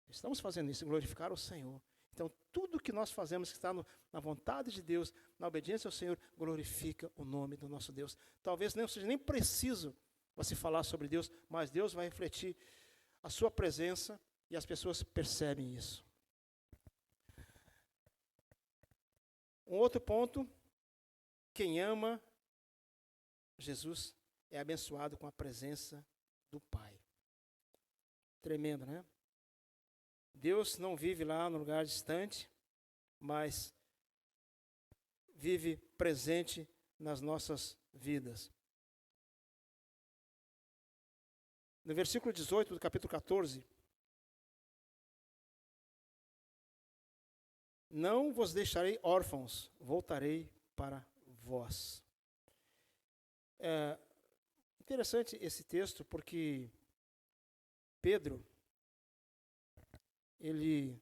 Estamos fazendo isso, glorificar o Senhor. Então, tudo que nós fazemos que está na vontade de Deus, na obediência ao Senhor, glorifica o nome do nosso Deus. Talvez não seja nem preciso você falar sobre Deus, mas Deus vai refletir a sua presença e as pessoas percebem isso. Um outro ponto, quem ama Jesus é abençoado com a presença do Pai. Tremendo, né? Deus não vive lá no lugar distante, mas vive presente nas nossas vidas. No versículo 18 do capítulo 14, não vos deixarei órfãos, voltarei para vós. É interessante esse texto porque Pedro, ele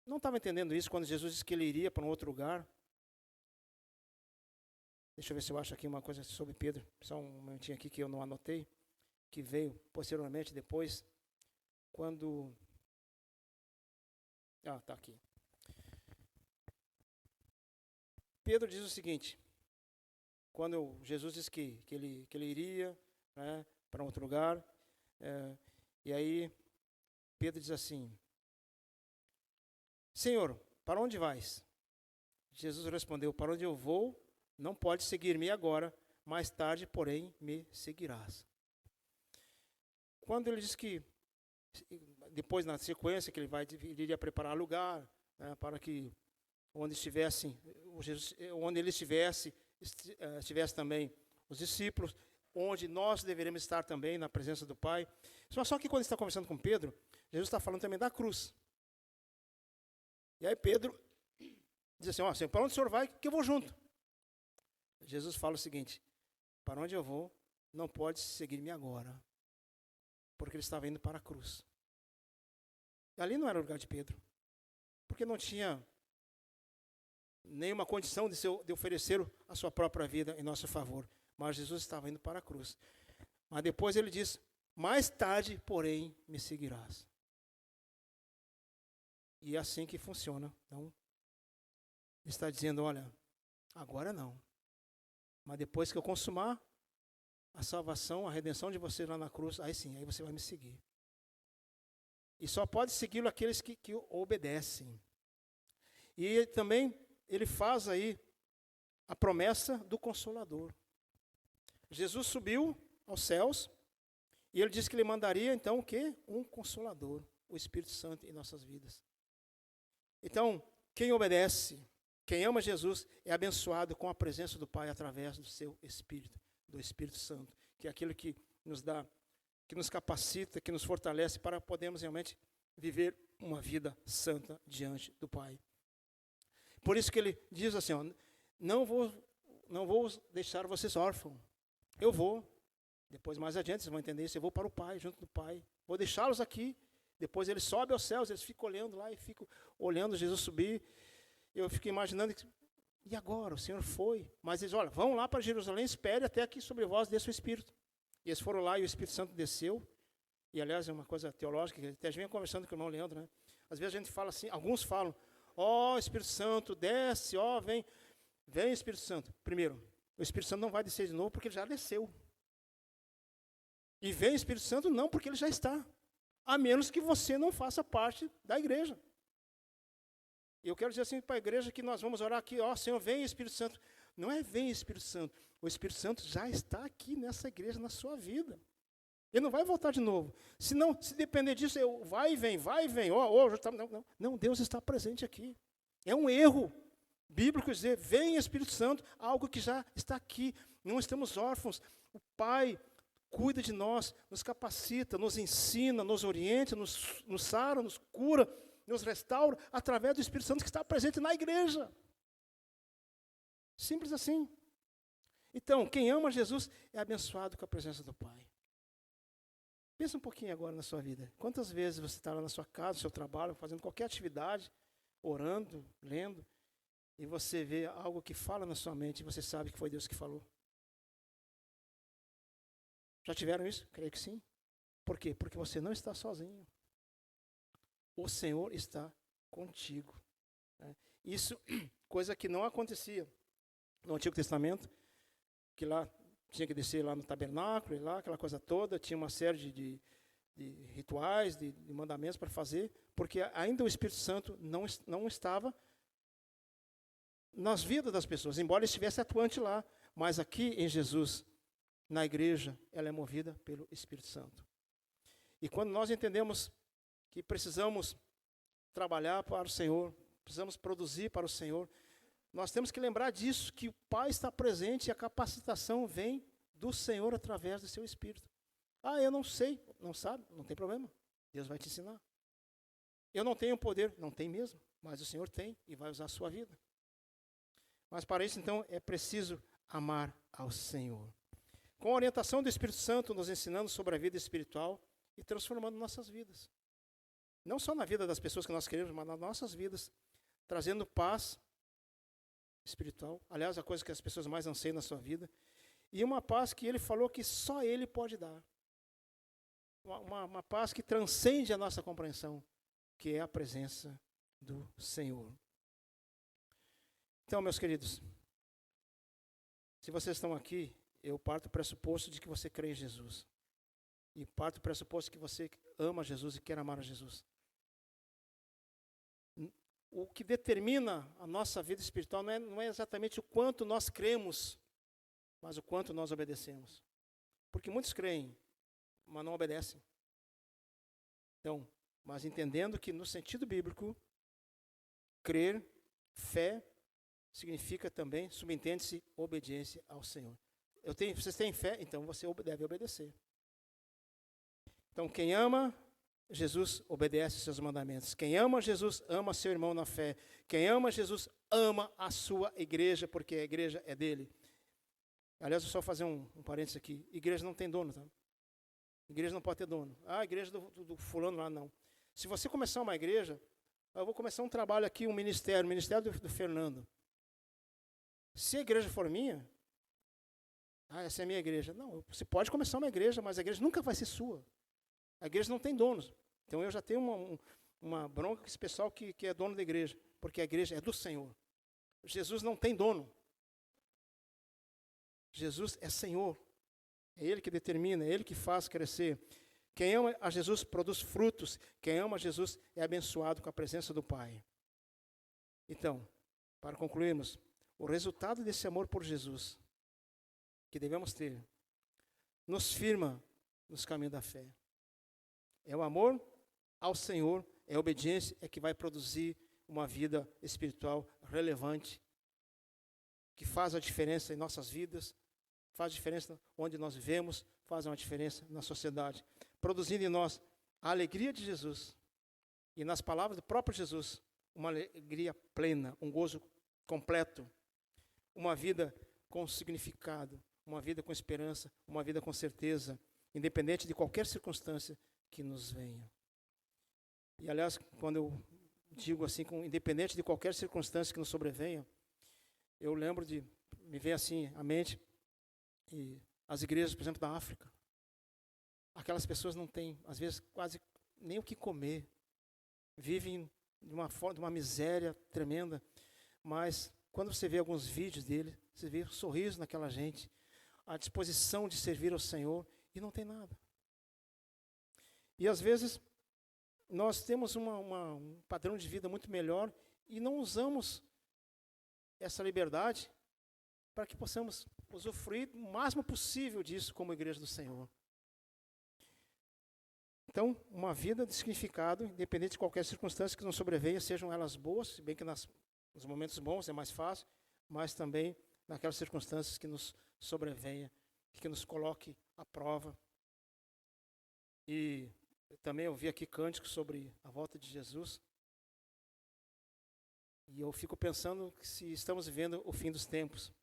não estava entendendo isso quando Jesus disse que ele iria para um outro lugar. Deixa eu ver se eu acho aqui uma coisa sobre Pedro, só um momentinho aqui que eu não anotei, que veio posteriormente depois, quando... está aqui. Pedro diz o seguinte, quando Jesus disse que ele iria, né, para outro lugar, e aí Pedro diz assim, Senhor, para onde vais? Jesus respondeu, para onde eu vou, não pode seguir-me agora, mais tarde, porém, me seguirás. Quando ele diz que, depois na sequência, que ele iria preparar lugar, né, para que onde ele estivesse também os discípulos, onde nós deveríamos estar também na presença do Pai. Só que quando ele está conversando com Pedro, Jesus está falando também da cruz. E aí Pedro diz assim, Senhor, para onde o Senhor vai, que eu vou junto. Jesus fala o seguinte, para onde eu vou, não pode seguir-me agora, porque ele estava indo para a cruz. E ali não era o lugar de Pedro, porque não tinha nenhuma condição de oferecer a sua própria vida em nosso favor. Mas Jesus estava indo para a cruz. Mas depois ele diz, mais tarde, porém, me seguirás. E é assim que funciona. Então, ele está dizendo, olha, agora não. Mas depois que eu consumar a salvação, a redenção de você lá na cruz, aí sim, aí você vai me seguir. E só pode segui-lo aqueles que obedecem. E também ele faz aí a promessa do Consolador. Jesus subiu aos céus e ele disse que ele mandaria então o quê? Um Consolador, o Espírito Santo em nossas vidas. Então, quem obedece, quem ama Jesus, é abençoado com a presença do Pai através do seu Espírito, do Espírito Santo, que é aquilo que nos dá, que nos capacita, que nos fortalece para podermos realmente viver uma vida santa diante do Pai. Por isso que ele diz assim, ó, não vou deixar vocês órfãos. Eu vou. Depois, mais adiante, vocês vão entender isso. Eu vou para o Pai, junto do Pai. Vou deixá-los aqui. Depois ele sobe aos céus, eles ficam olhando lá e ficam olhando Jesus subir. Eu fico imaginando, e agora? O Senhor foi. Mas eles, olha, vão lá para Jerusalém, espere até que sobre vós desça o Espírito. E eles foram lá e o Espírito Santo desceu. E, aliás, é uma coisa teológica, que até a gente vem conversando com o irmão Leandro, né? Às vezes a gente fala assim, alguns falam, ó, Espírito Santo, desce, ó, vem Espírito Santo. Primeiro, o Espírito Santo não vai descer de novo porque ele já desceu. E vem o Espírito Santo não porque ele já está. A menos que você não faça parte da igreja. E eu quero dizer assim para a igreja que nós vamos orar aqui, ó, Senhor, vem Espírito Santo. Não é vem Espírito Santo. O Espírito Santo já está aqui nessa igreja, na sua vida. Ele não vai voltar de novo. Se depender disso, vai e vem. Não, Deus está presente aqui. É um erro bíblico dizer, vem Espírito Santo, algo que já está aqui. Não estamos órfãos. O Pai cuida de nós, nos capacita, nos ensina, nos orienta, nos sara, nos cura, nos restaura, através do Espírito Santo que está presente na igreja. Simples assim. Então, quem ama Jesus é abençoado com a presença do Pai. Pensa um pouquinho agora na sua vida. Quantas vezes você está lá na sua casa, no seu trabalho, fazendo qualquer atividade, orando, lendo, e você vê algo que fala na sua mente e você sabe que foi Deus que falou? Já tiveram isso? Creio que sim. Por quê? Porque você não está sozinho. O Senhor está contigo. Isso, coisa que não acontecia no Antigo Testamento, que lá tinha que descer lá no tabernáculo, lá, aquela coisa toda, tinha uma série de rituais, de mandamentos para fazer, porque ainda o Espírito Santo não estava nas vidas das pessoas, embora ele estivesse atuante lá, mas aqui em Jesus, na igreja, ela é movida pelo Espírito Santo. E quando nós entendemos que precisamos trabalhar para o Senhor, precisamos produzir para o Senhor, nós temos que lembrar disso, que o Pai está presente e a capacitação vem do Senhor através do seu Espírito. Ah, eu não sei, não sabe, não tem problema. Deus vai te ensinar. Eu não tenho poder, não tem mesmo, mas o Senhor tem e vai usar a sua vida. Mas para isso, então, é preciso amar ao Senhor. Com a orientação do Espírito Santo, nos ensinando sobre a vida espiritual e transformando nossas vidas. Não só na vida das pessoas que nós queremos, mas nas nossas vidas, trazendo paz espiritual. Aliás, a coisa que as pessoas mais anseiam na sua vida. E uma paz que ele falou que só ele pode dar. Uma paz que transcende a nossa compreensão, que é a presença do Senhor. Então, meus queridos, se vocês estão aqui, eu parto do pressuposto de que você crê em Jesus. E parto do pressuposto que você ama Jesus e quer amar a Jesus. O que determina a nossa vida espiritual não é exatamente o quanto nós cremos, mas o quanto nós obedecemos. Porque muitos creem, mas não obedecem. Então, mas entendendo que no sentido bíblico, crer, fé, significa também, subentende-se, obediência ao Senhor. Vocês têm fé, então você deve obedecer. Então, quem ama Jesus obedece seus mandamentos. Quem ama Jesus, ama seu irmão na fé. Quem ama Jesus, ama a sua igreja, porque a igreja é dele. Aliás, eu só fazer um parênteses aqui. Igreja não tem dono, tá? Igreja não pode ter dono. Ah, a igreja do fulano lá, não. Se você começar uma igreja, eu vou começar um trabalho aqui, um ministério, o ministério do Fernando. Se a igreja for minha, essa é a minha igreja. Não, você pode começar uma igreja, mas a igreja nunca vai ser sua. A igreja não tem donos. Então eu já tenho uma bronca com esse pessoal que é dono da igreja, porque a igreja é do Senhor. Jesus não tem dono. Jesus é Senhor. É Ele que determina, é Ele que faz crescer. Quem ama a Jesus produz frutos. Quem ama a Jesus é abençoado com a presença do Pai. Então, para concluirmos, o resultado desse amor por Jesus, que devemos ter, nos firma nos caminhos da fé. É o amor ao Senhor, é a obediência, é que vai produzir uma vida espiritual relevante, que faz a diferença em nossas vidas, faz diferença onde nós vivemos, faz uma diferença na sociedade, produzindo em nós a alegria de Jesus e, nas palavras do próprio Jesus, uma alegria plena, um gozo completo, uma vida com significado, uma vida com esperança, uma vida com certeza, independente de qualquer circunstância que nos venha. E, aliás, quando eu digo assim, independente de qualquer circunstância que nos sobrevenha, eu lembro de, me vem assim à mente, e as igrejas, por exemplo, da África. Aquelas pessoas não têm, às vezes, quase nem o que comer. Vivem de uma miséria tremenda. Mas, quando você vê alguns vídeos dele, você vê o sorriso naquela gente, a disposição de servir ao Senhor, e não tem nada. E, às vezes, nós temos um padrão de vida muito melhor e não usamos essa liberdade para que possamos usufruir o máximo possível disso como igreja do Senhor. Então, uma vida de significado, independente de qualquer circunstância que nos sobrevenha, sejam elas boas, se bem que nos momentos bons é mais fácil, mas também naquelas circunstâncias que nos sobrevenha, que nos coloque à prova. E também eu vi aqui cânticos sobre a volta de Jesus. E eu fico pensando que se estamos vivendo o fim dos tempos.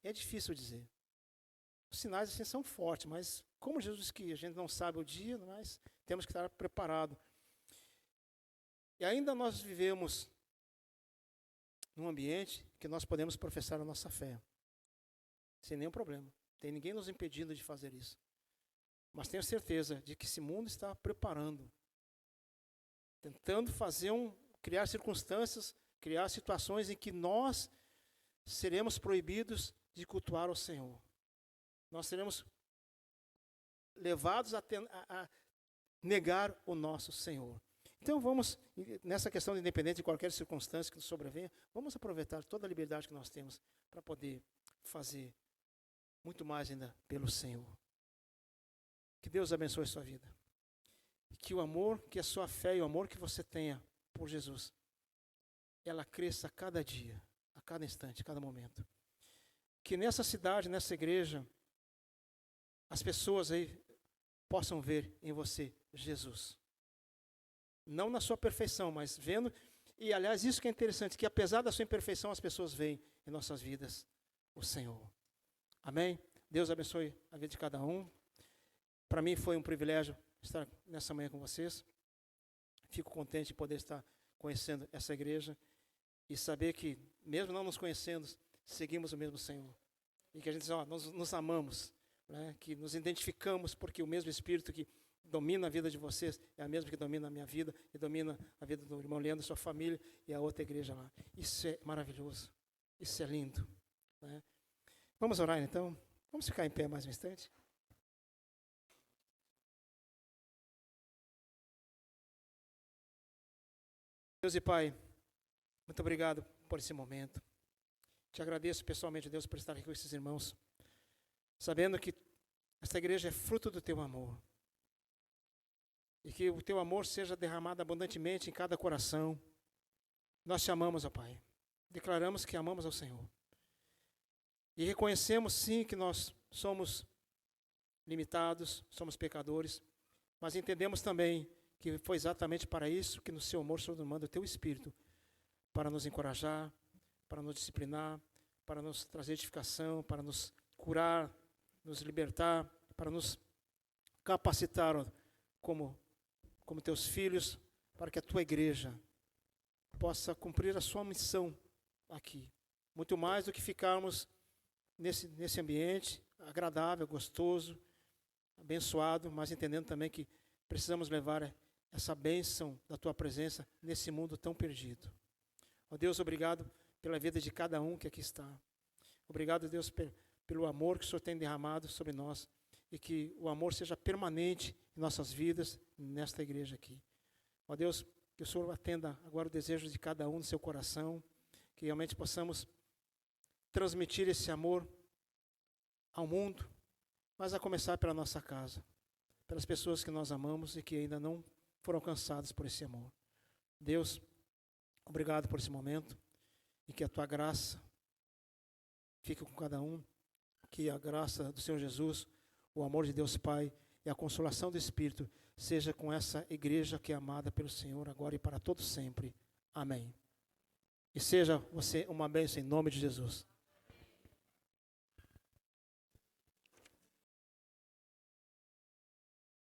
É difícil dizer. Os sinais assim são fortes, mas como Jesus disse que a gente não sabe o dia, mas temos que estar preparado. E ainda nós vivemos num ambiente que nós podemos professar a nossa fé, sem nenhum problema. Tem ninguém nos impedindo de fazer isso. Mas tenho certeza de que esse mundo está preparando, tentando criar circunstâncias, criar situações em que nós seremos proibidos de cultuar o Senhor. Nós seremos levados a negar o nosso Senhor. Então vamos, nessa questão de independente de qualquer circunstância que nos sobrevenha, vamos aproveitar toda a liberdade que nós temos para poder fazer muito mais ainda pelo Senhor. Que Deus abençoe a sua vida. E que o amor, que a sua fé e o amor que você tenha por Jesus, ela cresça a cada dia, a cada instante, a cada momento. Que nessa cidade, nessa igreja, as pessoas aí possam ver em você Jesus. Não na sua perfeição, mas vendo. E, aliás, isso que é interessante, que apesar da sua imperfeição, as pessoas veem em nossas vidas o Senhor. Amém? Deus abençoe a vida de cada um. Para mim foi um privilégio estar nessa manhã com vocês. Fico contente de poder estar conhecendo essa igreja e saber que, mesmo não nos conhecendo, seguimos o mesmo Senhor. E que a gente diz, nós nos amamos, né? Que nos identificamos porque o mesmo Espírito que domina a vida de vocês é a mesma que domina a minha vida e domina a vida do irmão Leandro, sua família e a outra igreja lá. Isso é maravilhoso. Isso é lindo, né? Vamos orar então? Vamos ficar em pé mais um instante? Deus e Pai, muito obrigado por esse momento. Te agradeço pessoalmente, Deus, por estar aqui com esses irmãos, sabendo que esta igreja é fruto do Teu amor. E que o Teu amor seja derramado abundantemente em cada coração. Nós te amamos, ó Pai. Declaramos que amamos ao Senhor. E reconhecemos, sim, que nós somos limitados, somos pecadores, mas entendemos também que foi exatamente para isso que no seu amor o Senhor nos manda o Teu Espírito, para nos encorajar, para nos disciplinar, para nos trazer edificação, para nos curar, nos libertar, para nos capacitar como Teus filhos, para que a Tua igreja possa cumprir a sua missão aqui. Muito mais do que ficarmos nesse ambiente agradável, gostoso, abençoado, mas entendendo também que precisamos levar essa bênção da Tua presença nesse mundo tão perdido. Ó Deus, obrigado pela vida de cada um que aqui está. Obrigado, Deus, pelo amor que o Senhor tem derramado sobre nós. e que o amor seja permanente em nossas vidas, nesta igreja aqui. Ó Deus, que o Senhor atenda agora o desejo de cada um no seu coração, que realmente possamos transmitir esse amor ao mundo, mas a começar pela nossa casa, pelas pessoas que nós amamos e que ainda não foram alcançadas por esse amor. Deus, obrigado por esse momento e que a tua graça fique com cada um, que a graça do Senhor Jesus, o amor de Deus Pai e a consolação do Espírito seja com essa igreja que é amada pelo Senhor agora e para todos sempre. Amém. E seja você uma bênção em nome de Jesus.